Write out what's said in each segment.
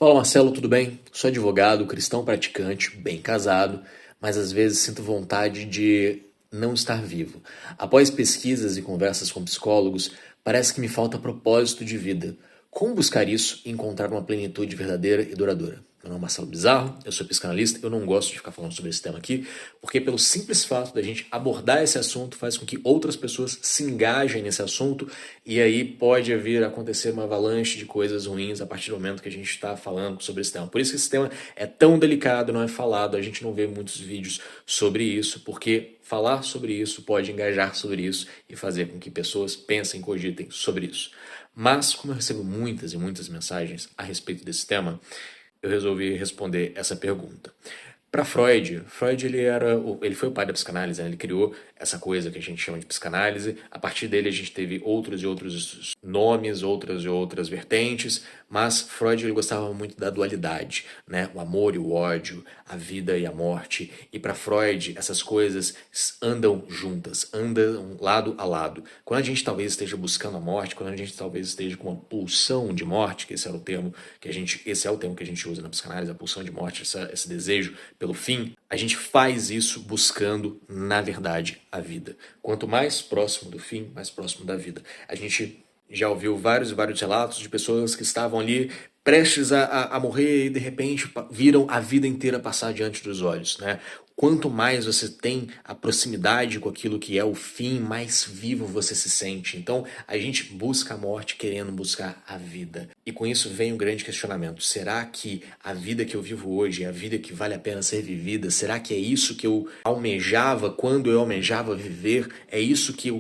Fala Marcelo, tudo bem? Sou advogado, cristão praticante, bem casado, mas às vezes sinto vontade de não estar vivo. Após pesquisas e conversas com psicólogos, parece que me falta propósito de vida. Como buscar isso e encontrar uma plenitude verdadeira e duradoura? Meu nome é Marcelo Bizarro, eu sou psicanalista, eu não gosto de ficar falando sobre esse tema aqui, porque pelo simples fato da gente abordar esse assunto faz com que outras pessoas se engajem nesse assunto e aí pode vir a acontecer uma avalanche de coisas ruins a partir do momento que a gente está falando sobre esse tema. Por isso que esse tema é tão delicado, não é falado, a gente não vê muitos vídeos sobre isso, porque falar sobre isso pode engajar sobre isso e fazer com que pessoas pensem, cogitem sobre isso. Mas, como eu recebo muitas e muitas mensagens a respeito desse tema, eu resolvi responder essa pergunta. Para Freud, ele foi o pai da psicanálise, né? Ele criou essa coisa que a gente chama de psicanálise. A partir dele a gente teve outros e outros nomes, outras e outras vertentes, mas Freud ele gostava muito da dualidade, né? O amor e o ódio, a vida e a morte. E para Freud essas coisas andam juntas, andam lado a lado. Quando a gente talvez esteja buscando a morte, quando a gente talvez esteja com uma pulsão de morte, que esse é o termo que a gente usa na psicanálise, a pulsão de morte, esse desejo pelo fim, a gente faz isso buscando, na verdade, a vida. Quanto mais próximo do fim, mais próximo da vida. A gente já ouviu vários e vários relatos de pessoas que estavam ali prestes a morrer e de repente viram a vida inteira passar diante dos olhos, né? Quanto mais você tem a proximidade com aquilo que é o fim, mais vivo você se sente. Então, a gente busca a morte querendo buscar a vida. E com isso vem um grande questionamento. Será que a vida que eu vivo hoje é a vida que vale a pena ser vivida? Será que é isso que eu almejava quando eu almejava viver? É isso que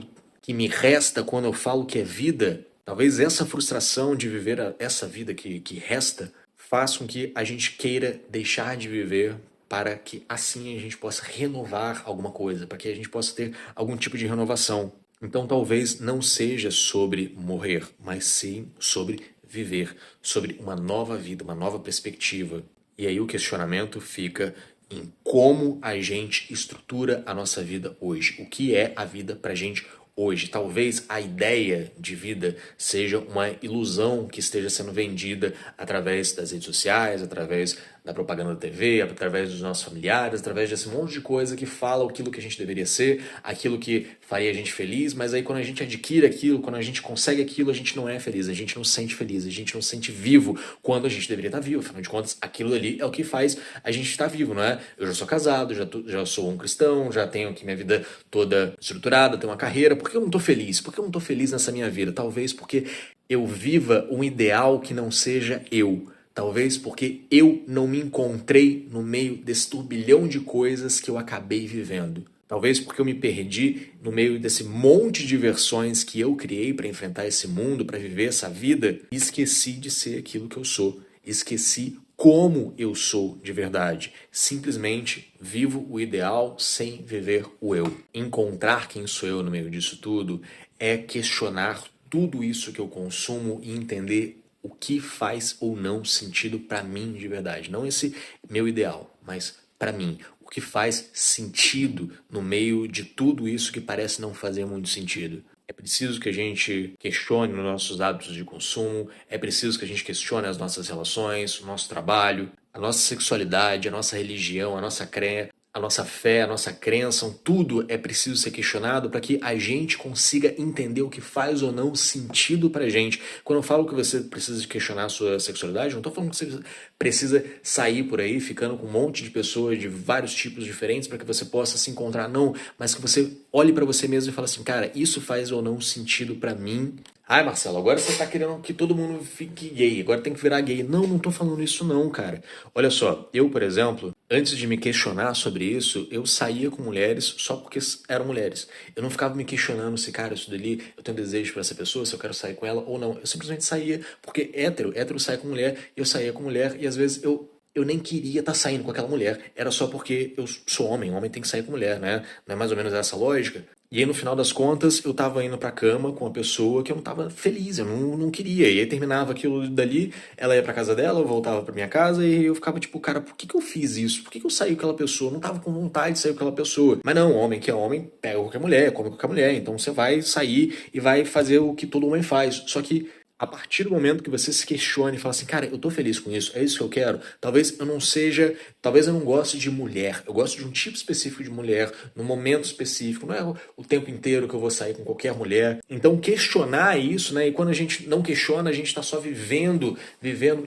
me resta quando eu falo que é vida? Talvez essa frustração de viver essa vida que resta faça com que a gente queira deixar de viver para que assim a gente possa renovar alguma coisa, para que a gente possa ter algum tipo de renovação. Então talvez não seja sobre morrer, mas sim sobre viver, sobre uma nova vida, uma nova perspectiva. E aí o questionamento fica em como a gente estrutura a nossa vida hoje. O que é a vida pra gente hoje? Talvez a ideia de vida seja uma ilusão que esteja sendo vendida através das redes sociais, através da propaganda da TV, através dos nossos familiares, através desse monte de coisa que fala aquilo que a gente deveria ser, aquilo que faria a gente feliz, mas aí quando a gente adquire aquilo, quando a gente consegue aquilo, a gente não é feliz, a gente não se sente feliz, a gente não se sente vivo quando a gente deveria estar vivo. Afinal de contas, aquilo ali é o que faz a gente estar vivo, não é? Eu já sou casado, já sou um cristão, já tenho aqui minha vida toda estruturada, tenho uma carreira. Por que eu não tô feliz? Por que eu não tô feliz nessa minha vida? Talvez porque eu viva um ideal que não seja eu. Talvez porque eu não me encontrei no meio desse turbilhão de coisas que eu acabei vivendo. Talvez porque eu me perdi no meio desse monte de versões que eu criei para enfrentar esse mundo, para viver essa vida, e esqueci de ser aquilo que eu sou. Esqueci como eu sou de verdade. Simplesmente vivo o ideal sem viver o eu. Encontrar quem sou eu no meio disso tudo é questionar tudo isso que eu consumo e entender o que faz ou não sentido para mim de verdade. Não esse meu ideal, mas para mim. O que faz sentido no meio de tudo isso que parece não fazer muito sentido. É preciso que a gente questione os nossos hábitos de consumo, é preciso que a gente questione as nossas relações, o nosso trabalho, a nossa sexualidade, a nossa religião, a nossa crença, a nossa fé, a nossa crença, tudo é preciso ser questionado para que a gente consiga entender o que faz ou não sentido pra gente. Quando eu falo que você precisa questionar a sua sexualidade, eu não estou falando que você precisa sair por aí ficando com um monte de pessoas de vários tipos diferentes para que você possa se encontrar, não, mas que você olhe para você mesmo e fale assim, cara, isso faz ou não sentido para mim? Ai, Marcelo, agora você tá querendo que todo mundo fique gay, agora tem que virar gay. Não, não tô falando isso não, cara. Olha só, eu, por exemplo, antes de me questionar sobre isso, eu saía com mulheres só porque eram mulheres. Eu não ficava me questionando se, cara, isso dali, eu tenho desejo por essa pessoa, se eu quero sair com ela ou não. Eu simplesmente saía, porque hétero sai com mulher, eu saía com mulher e às vezes eu nem queria estar saindo com aquela mulher. Era só porque eu sou homem tem que sair com mulher, né? Não é mais ou menos essa lógica? E aí, no final das contas, eu tava indo pra cama com uma pessoa que eu não tava feliz, eu não queria. E aí terminava aquilo dali, ela ia pra casa dela, eu voltava pra minha casa e eu ficava tipo, cara, por que eu fiz isso? Por que eu saí com aquela pessoa? Eu não tava com vontade de sair com aquela pessoa. Mas não, homem que é homem, pega qualquer mulher, come qualquer mulher. Então você vai sair e vai fazer o que todo homem faz. Só que A partir do momento que você se questione e fala assim, cara, eu tô feliz com isso, é isso que eu quero. Talvez eu não seja, talvez eu não goste de mulher, eu gosto de um tipo específico de mulher, num momento específico, não é o tempo inteiro que eu vou sair com qualquer mulher. Então questionar isso, né? E quando a gente não questiona, a gente tá só vivendo,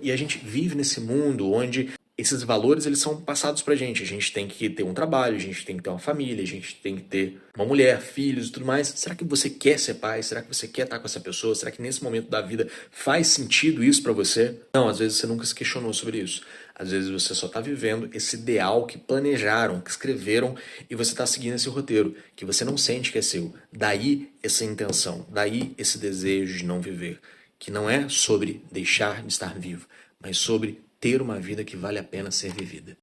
e a gente vive nesse mundo onde esses valores eles são passados pra gente. A gente tem que ter um trabalho, a gente tem que ter uma família, a gente tem que ter uma mulher, filhos e tudo mais. Será que você quer ser pai? Será que você quer estar com essa pessoa? Será que nesse momento da vida faz sentido isso pra você? Não, às vezes você nunca se questionou sobre isso. Às vezes você só tá vivendo esse ideal que planejaram, que escreveram e você tá seguindo esse roteiro que você não sente que é seu. Daí essa intenção, daí esse desejo de não viver, que não é sobre deixar de estar vivo, mas sobre ter uma vida que vale a pena ser vivida.